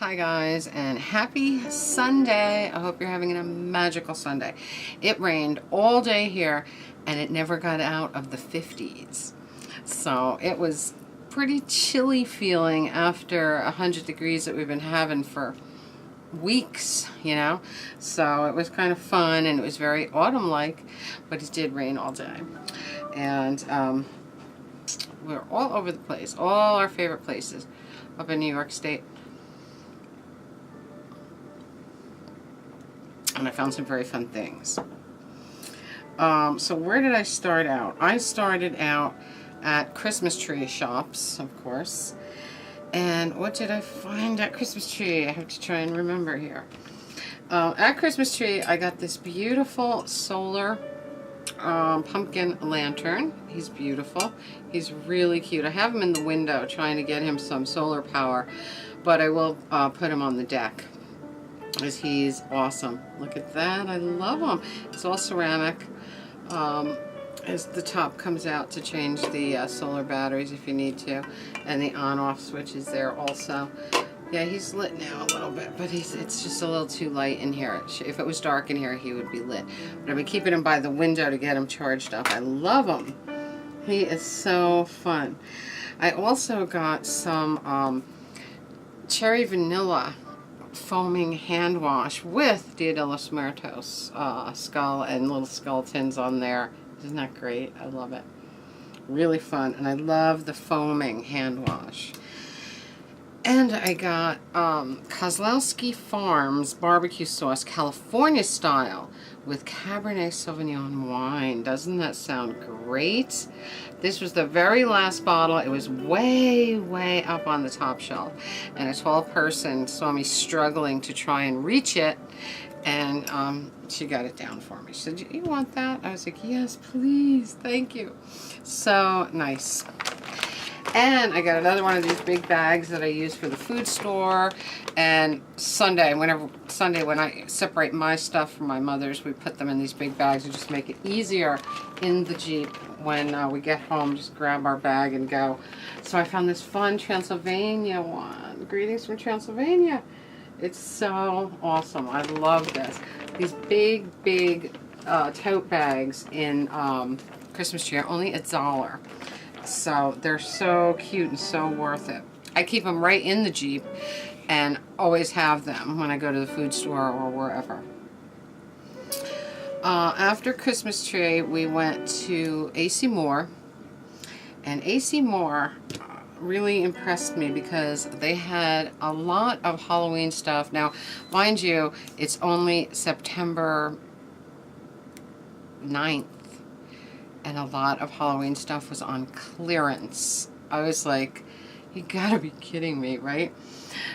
Hi guys, and happy Sunday. I hope you're having a magical Sunday. It rained all day here and it never got out of the 50s. So it was pretty chilly feeling after 100 degrees that we've been having for weeks, you know. So it was kind of fun and it was very autumn-like, but it did rain all day. And we're all over the place, all our favorite places up in New York State. And I found some very fun things. So where did I start out? I started out at Christmas tree shops, of course. And what did I find at Christmas tree? I have to try and remember here. At Christmas tree, I got this beautiful solar pumpkin lantern. He's beautiful. He's really cute. I have him in the window trying to get him some solar power, but I will put him on the deck, as he's awesome. Look at that. I love him. It's all ceramic. As the top comes out to change the solar batteries if you need to, and the on-off switch is there also. Yeah, he's lit now a little bit, but it's just a little too light in here. If it was dark in here, he would be lit. But I've been keeping him by the window to get him charged up. I love him. He is so fun. I also got some cherry vanilla foaming hand wash with Dia de los Muertos skull and little skeletons on there. Isn't that great? I love it. Really fun. And I love the foaming hand wash. And I got Kozlowski Farms barbecue sauce, California style, with Cabernet Sauvignon wine. Doesn't that sound great? This was the very last bottle. It was way, way up on the top shelf. And a tall person saw me struggling to try and reach it. And she got it down for me. She said, "You want that?" I was like, "Yes, please. Thank you." So nice. And I got another one of these big bags that I use for the food store. And Sunday, when I separate my stuff from my mother's, we put them in these big bags to just make it easier in the Jeep when we get home. Just grab our bag and go. So I found this fun Transylvania one. Greetings from Transylvania. It's so awesome. I love this. These big, big tote bags in Christmas tree are only $1. So they're so cute and so worth it. I keep them right in the Jeep and always have them when I go to the food store or wherever. After Christmas tree, we went to AC Moore. And AC Moore really impressed me because they had a lot of Halloween stuff. Now, mind you, it's only September 9th. And a lot of Halloween stuff was on clearance. I was like, you gotta be kidding me, right?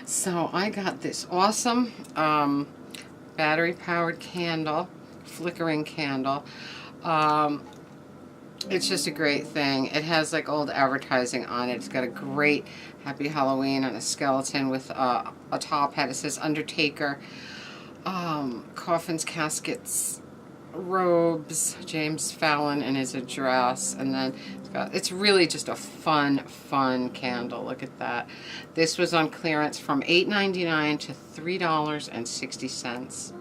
So I got this awesome battery-powered candle, flickering candle. It's just a great thing. It has like old advertising on it. It's got a great Happy Halloween on a skeleton with a top hat. It says Undertaker, coffins, caskets, robes, James Fallon in his address, and then it's really just a fun candle. Look at that. This was on clearance from $8.99 to $3.60.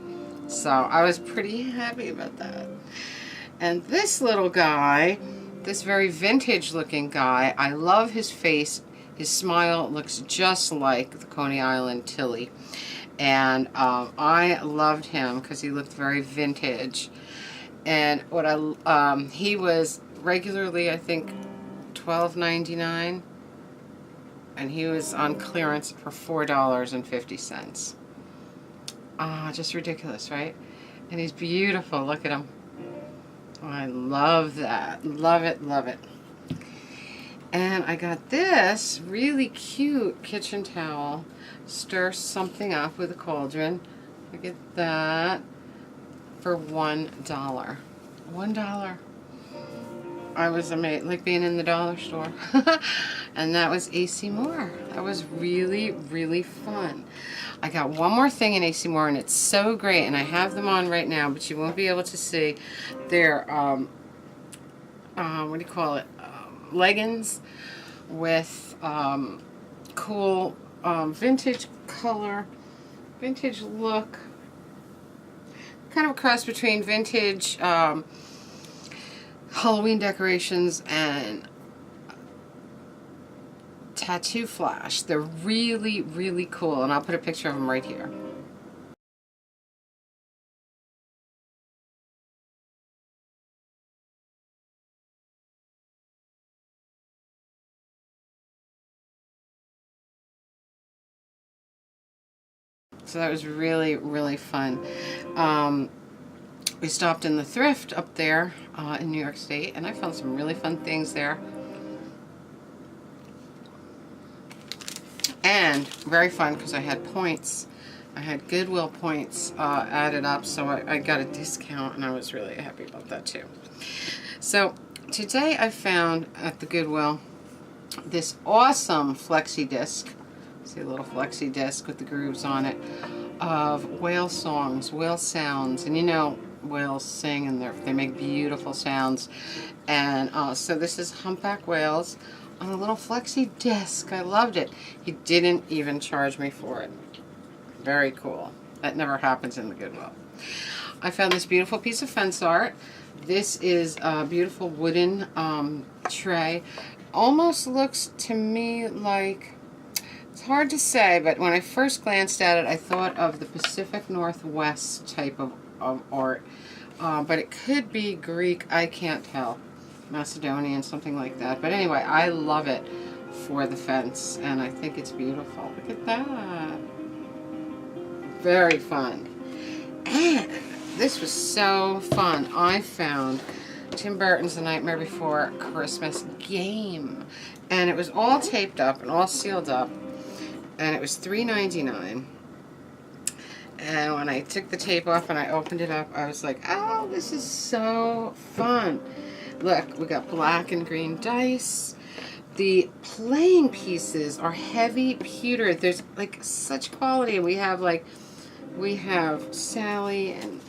So I was pretty happy about that. And this little guy, this very vintage looking guy, I love his face. His smile looks just like the Coney Island Tilly. And I loved him because he looked very vintage. And what he was regularly, I think, $12.99, and he was on clearance for $4.50. Just ridiculous, right? And he's beautiful. Look at him. I love that. Love it, love it. And I got this really cute kitchen towel. Stir something up with a cauldron. Look at that. For $1. $1. I was amazed, like being in the dollar store. And that was AC Moore. That was really, really fun. I got one more thing in AC Moore, and it's so great, and I have them on right now, but you won't be able to see. They're, what do you call it? Leggings with cool vintage color, vintage look. Kind of a cross between vintage Halloween decorations and tattoo flash. They're really, really cool, and I'll put a picture of them right here. So that was really, really fun. We stopped in the thrift up there in New York State, and I found some really fun things there. And very fun because I had points. I had Goodwill points added up, so I got a discount, and I was really happy about that too. So today I found at the Goodwill this awesome flexi disc. See a little flexi disc with the grooves on it of whale songs, whale sounds, and you know whales sing and they make beautiful sounds. And so this is humpback whales on a little flexi disc. I loved it. He didn't even charge me for it. Very cool. That never happens in the Goodwill. I found this beautiful piece of fence art. This is a beautiful wooden tray. Almost looks to me like, it's hard to say, but when I first glanced at it, I thought of the Pacific Northwest type of art. But it could be Greek, I can't tell. Macedonian, something like that. But anyway, I love it for the fence, and I think it's beautiful. Look at that. Very fun. And this was so fun. I found Tim Burton's The Nightmare Before Christmas game, and it was all taped up and all sealed up, and it was $3.99. And when I took the tape off and I opened it up, I was like, oh, this is so fun. Look, we got black and green dice. The playing pieces are heavy pewter. There's like such quality. We have Sally and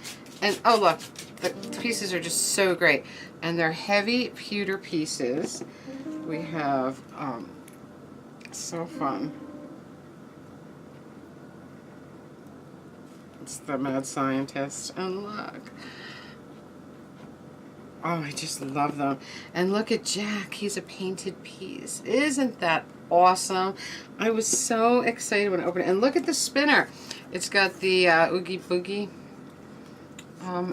oh look, the pieces are just so great. And they're heavy pewter pieces. We have, so fun. It's the Mad Scientist. And look. Oh, I just love them. And look at Jack. He's a painted piece. Isn't that awesome? I was so excited when I opened it. And look at the spinner. It's got the Oogie Boogie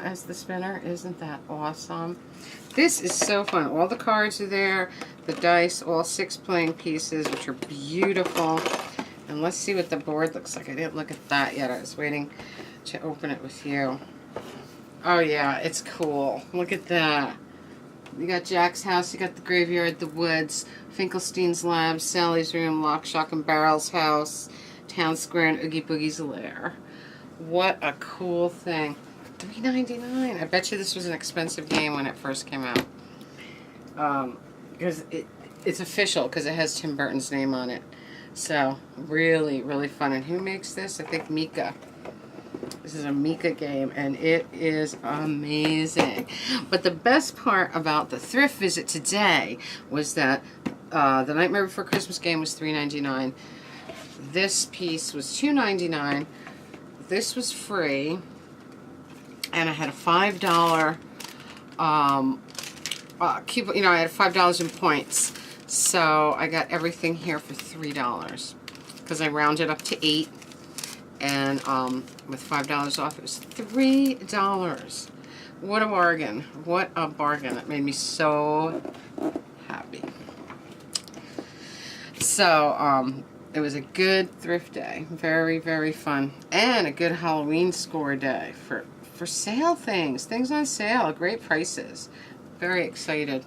as the spinner. Isn't that awesome? This is so fun. All the cards are there. The dice, all 6 playing pieces, which are beautiful. And let's see what the board looks like. I didn't look at that yet. I was waiting to open it with you. Oh yeah, it's cool. Look at that. You got Jack's house, you got the graveyard, the woods, Finkelstein's lab, Sally's room, Lock, Shock, and Barrel's house, Town Square, and Oogie Boogie's lair. What a cool thing. $3.99. I bet you this was an expensive game when it first came out. Because it's official, because it has Tim Burton's name on it. So, really, really fun. And who makes this? I think Mika. This is a Mika game, and it is amazing. But the best part about the thrift visit today was that the Nightmare Before Christmas game was $3.99. This piece was $2.99. This was free, and I had a $5 coupon. You know, I had $5 in points, so I got everything here for $3 because I rounded up to 8. And with $5 off, it was $3. What a bargain. What a bargain. It made me so happy. So, it was a good thrift day. Very, very fun. And a good Halloween score day for sale things. Things on sale. Great prices. Very excited.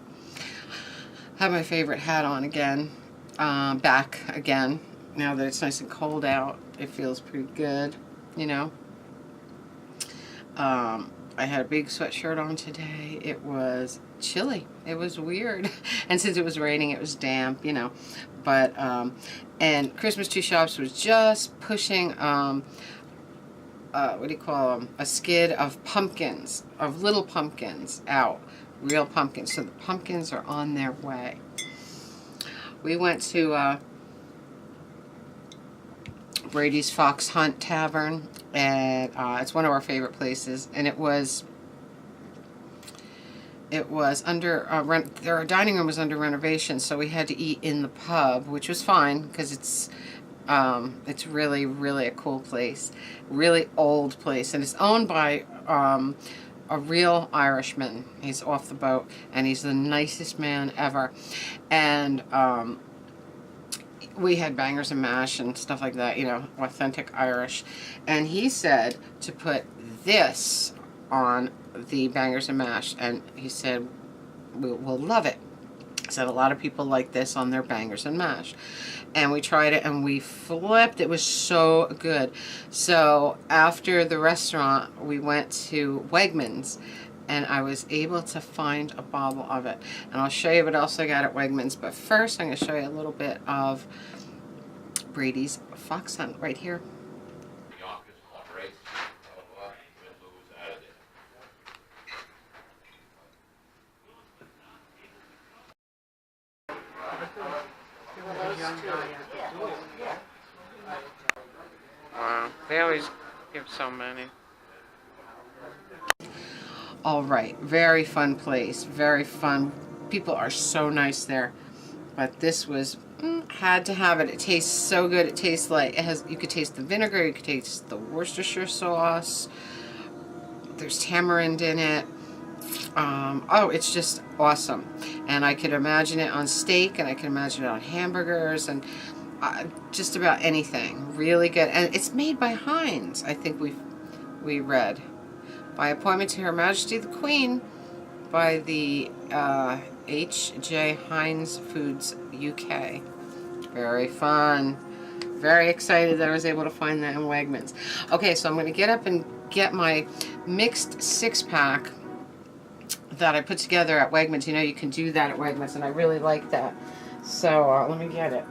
Have my favorite hat on again. Back again. Now that it's nice and cold out, it feels pretty good, you know. I had a big sweatshirt on today. It was chilly. It was weird. And since it was raining, it was damp, you know. But, and Christmas Tree Shops was just pushing, what do you call them? A skid of pumpkins, of little pumpkins out. Real pumpkins. So the pumpkins are on their way. We went to, Brady's Fox Hunt Tavern, and it's one of our favorite places. And it was under their dining room was under renovation, so we had to eat in the pub, which was fine because it's really, really a cool place, really old place, and it's owned by a real Irishman. He's off the boat, and he's the nicest man ever, and we had bangers and mash and stuff like that, you know, authentic Irish. And he said to put this on the bangers and mash, and he said, we'll love it. He said a lot of people like this on their bangers and mash. And we tried it, and we flipped. It was so good. So after the restaurant, we went to Wegmans, and I was able to find a bottle of it. And I'll show you what else I got at Wegmans. But first, I'm going to show you a little bit of Brady's Fox Hunt right here. Wow, they always give so many. All right, very fun place, very fun. People are so nice there. But this was, had to have it. It tastes so good. It tastes like, it has, you could taste the vinegar, you could taste the Worcestershire sauce. There's tamarind in it. Oh, it's just awesome. And I could imagine it on steak, and I can imagine it on hamburgers, and just about anything. Really good. And it's made by Heinz, I think we read. By appointment to Her Majesty the Queen by the H.J. Heinz Foods UK. Very fun. Very excited that I was able to find that in Wegmans. Okay, so I'm going to get up and get my mixed 6-pack that I put together at Wegmans. You know, you can do that at Wegmans, and I really like that. So let me get it.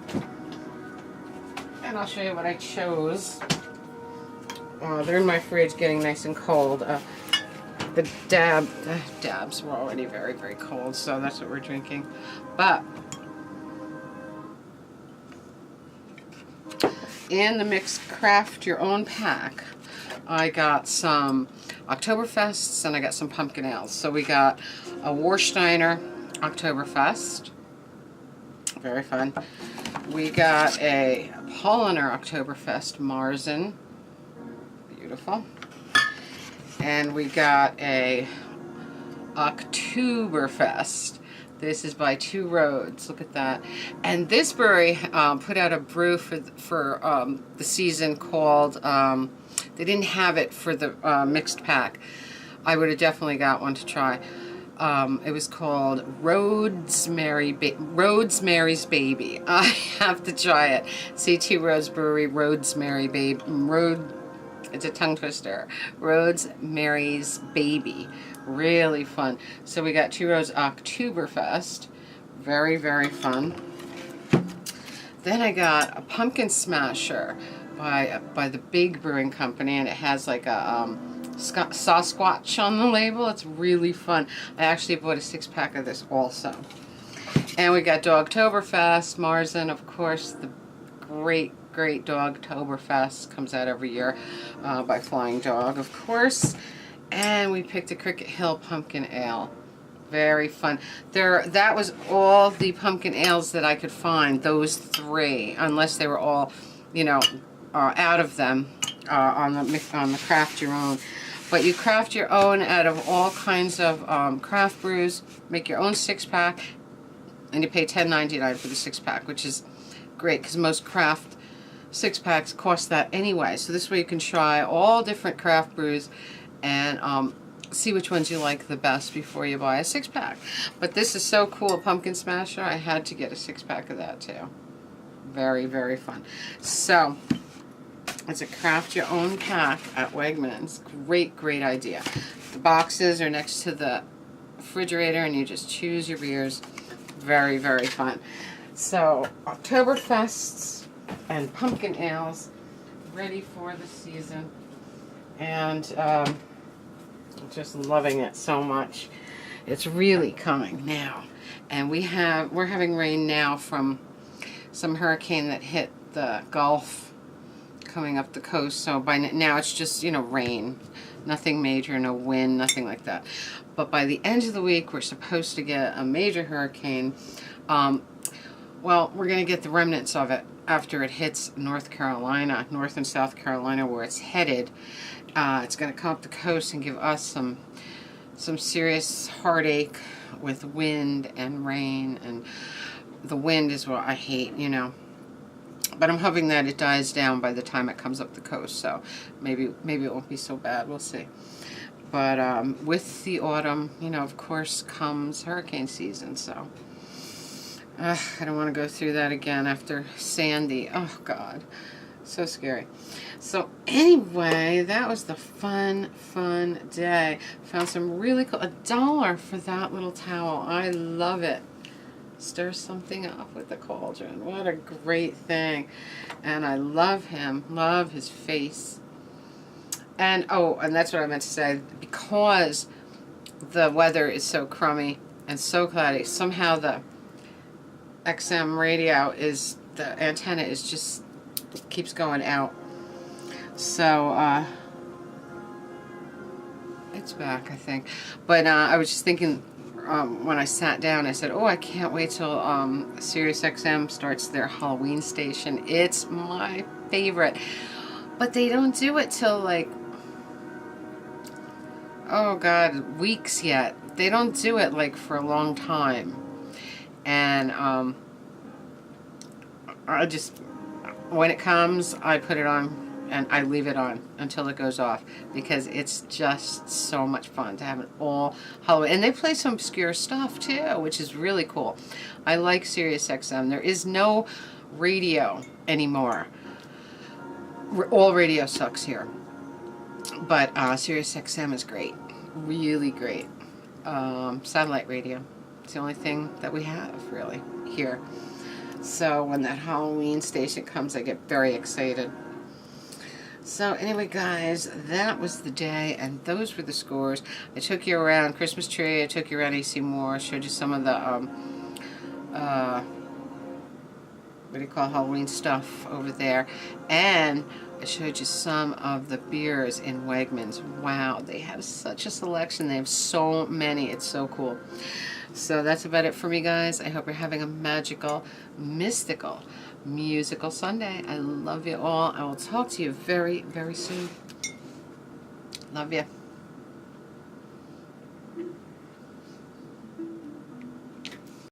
And I'll show you what I chose. They're in my fridge getting nice and cold. The dabs were already very, very cold, so that's what we're drinking. But in the mixed craft your own pack, I got some Oktoberfests and I got some pumpkin ales. So we got a Warsteiner Oktoberfest, very fun. We got a Paulaner Oktoberfest Marzen, beautiful. And we got a Oktoberfest. This is by Two Roads. Look at that. And this brewery put out a brew for the season called, they didn't have it for the mixed pack. I would have definitely got one to try. It was called Rhodesmary's Baby. I have to try it. See, Two Roads Brewery, Rhodesmary's Baby. It's a tongue twister. Rhodesmary's Baby. Really fun. So we got Two Roads Oktoberfest. Very, very fun. Then I got a Pumpkin Smasher by the Big Brewing Company, and it has like a Sasquatch on the label. It's really fun. I actually bought a 6-pack of this also. And we got Dogtoberfest, Marzen, of course, the great Dogtoberfest comes out every year by Flying Dog, of course. And we picked a Cricket Hill Pumpkin Ale. Very fun. That was all the pumpkin ales that I could find, those 3, unless they were all, you know, out of them on the craft your own. But you craft your own out of all kinds of craft brews, make your own 6-pack, and you pay $10.99 for the 6-pack, which is great because most craft 6-packs cost that anyway. So this way you can try all different craft brews and see which ones you like the best before you buy a 6-pack. But this is so cool, Pumpkin Smasher. I had to get a 6-pack of that too. Very, very fun. So it's a craft your own pack at Wegmans. Great idea. The boxes are next to the refrigerator and you just choose your beers. Very, very fun. So Oktoberfests and pumpkin ales ready for the season. And just loving it so much. It's really coming now. And we're having rain now from some hurricane that hit the Gulf coming up the coast. So by now it's just, you know, rain. Nothing major, no wind, nothing like that. But by the end of the week, we're supposed to get a major hurricane. Well, we're going to get the remnants of it after it hits North Carolina, North and South Carolina, where it's headed. It's going to come up the coast and give us some serious heartache with wind and rain. And the wind is what I hate, you know. But I'm hoping that it dies down by the time it comes up the coast. So maybe it won't be so bad. We'll see. But with the autumn, you know, of course, comes hurricane season. So I don't want to go through that again after Sandy. Oh, God. So scary. So anyway, that was the fun day. Found some really cool, $1 for that little towel. I love it. Stir something up with the cauldron. What a great thing. And I love him. Love his face. And, oh, and that's what I meant to say. Because the weather is so crummy and so cloudy, somehow the XM radio the antenna is just, keeps going out. So, it's back, I think. But I was just thinking, when I sat down, I said, oh, I can't wait till Sirius XM starts their Halloween station. It's my favorite. But they don't do it till, like, oh, God, weeks yet. they don't do it like for a long time. And I just, when it comes, I put it on and I leave it on until it goes off, because it's just so much fun to have it all Halloween. And they play some obscure stuff too, which is really cool. I like Sirius XM. There is no radio anymore. All radio sucks here. But Sirius XM is great. Really great. Satellite radio. It's the only thing that we have, really, here. So when that Halloween station comes, I get very excited. So anyway, guys, that was the day, and those were the scores. I took you around Christmas tree. I took you around AC Moore. Showed you some of the what do you call Halloween stuff over there, and I showed you some of the beers in Wegmans. Wow, they have such a selection. They have so many. It's so cool. So that's about it for me, guys. I hope you're having a magical, mystical, musical Sunday. I love you all. I will talk to you very, very soon. Love you.